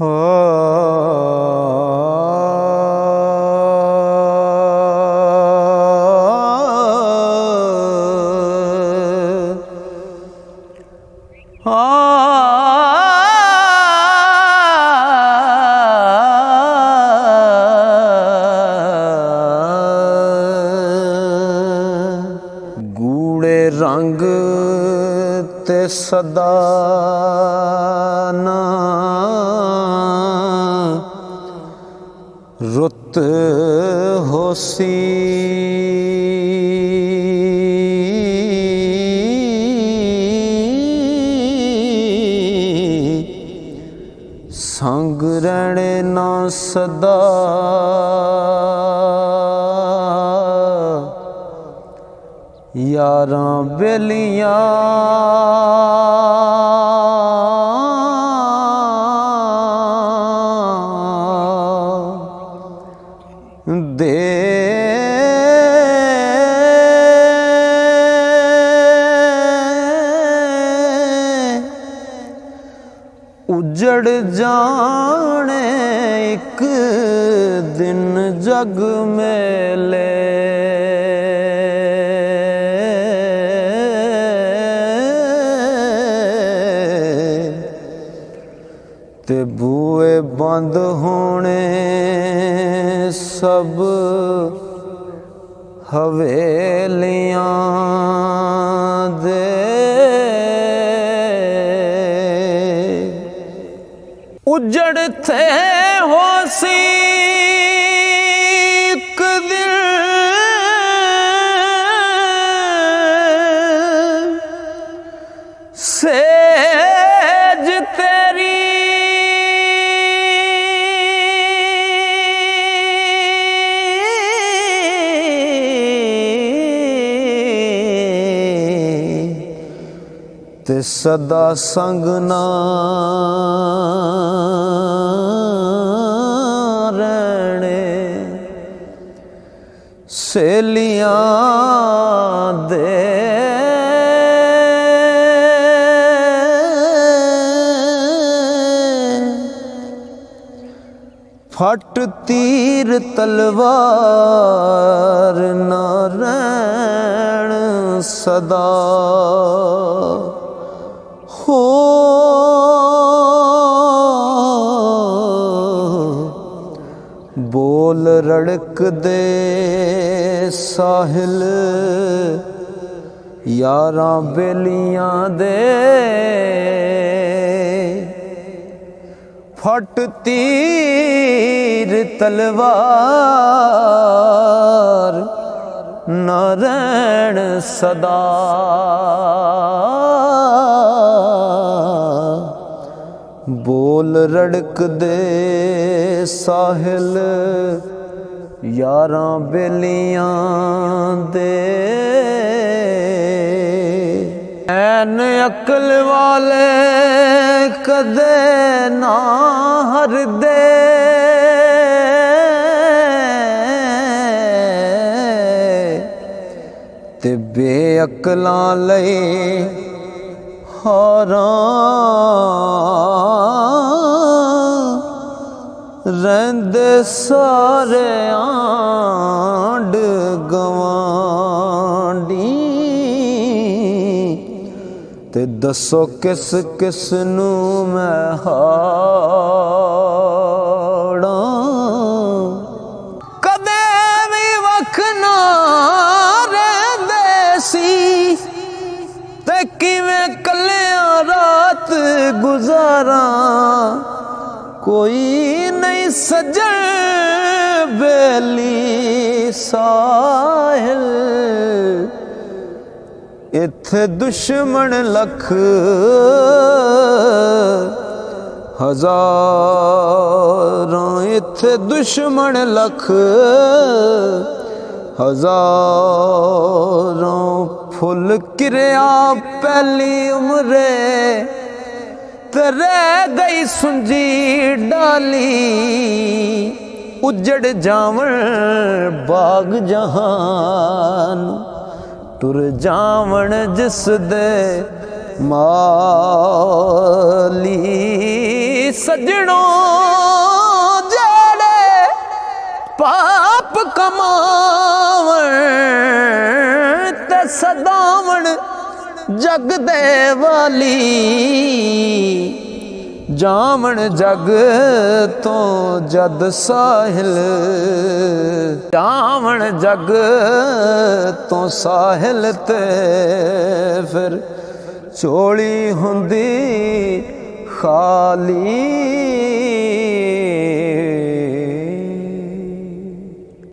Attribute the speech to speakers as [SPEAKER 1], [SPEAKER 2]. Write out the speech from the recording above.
[SPEAKER 1] ਹੋ ਗੂੜੇ ਰੰਗ ਤੇ ਸਦਾ ਨਾ ਰੁੱਤ ਹੋਸੀ ਸੰਗ ਰਹਿਣੇ ਨਾ ਸਦਾ यारां बेलियां दे उजड़ जाने एक दिन जग मेले ते बूए बंद होने सब हवेलियां दे उजड़ थे होसी एक दिल सेज तेरी ते सदा संग ना रहने सहेलियां दे फट तीर तलवार ना रहन सदा हो बोल रड़क दे साहिल यारां बेलियां दे फट तीर तलवार न रहन सदा बोल रड़क दे साहिल यारां बेलियां दे ऐन अकल वाले कदे ना हर दे ते बेअकलां लई रहंदे सारे आंड गवांडी ते दसो किस किस नू मैं हाड़ा कदे भी वख ना रहंदे सी ते किवें कलियां रात गुजारा कोई नहीं सजन बेली साहिल इत्थे दुश्मन लख हजारां इत्थे दुश्मन लख हजारां फुल किरिया पहली उमरे ते रह गई सुंजी डाली उजड़ जावन बाग जहान टुर जावन जिस दे माली ਸੱਜਣੋ ਜਿਹੜੇ ਪਾਪ ਕਮਾਵਣ ਤੇ ਸਦਾਵਣ ਜਗ ਦੇ ਵਾਲੀ ਜਾਵਣ ਜਗ ਤੋਂ ਜਦ ਸਾਹਿਲ ਜਾਵਣ ਜਗ ਤੋਂ ਸਾਹਿਲ ਤੇ ਫਿਰ ਝੋਲੀ ਹੁੰਦੀ ਖਾਲੀ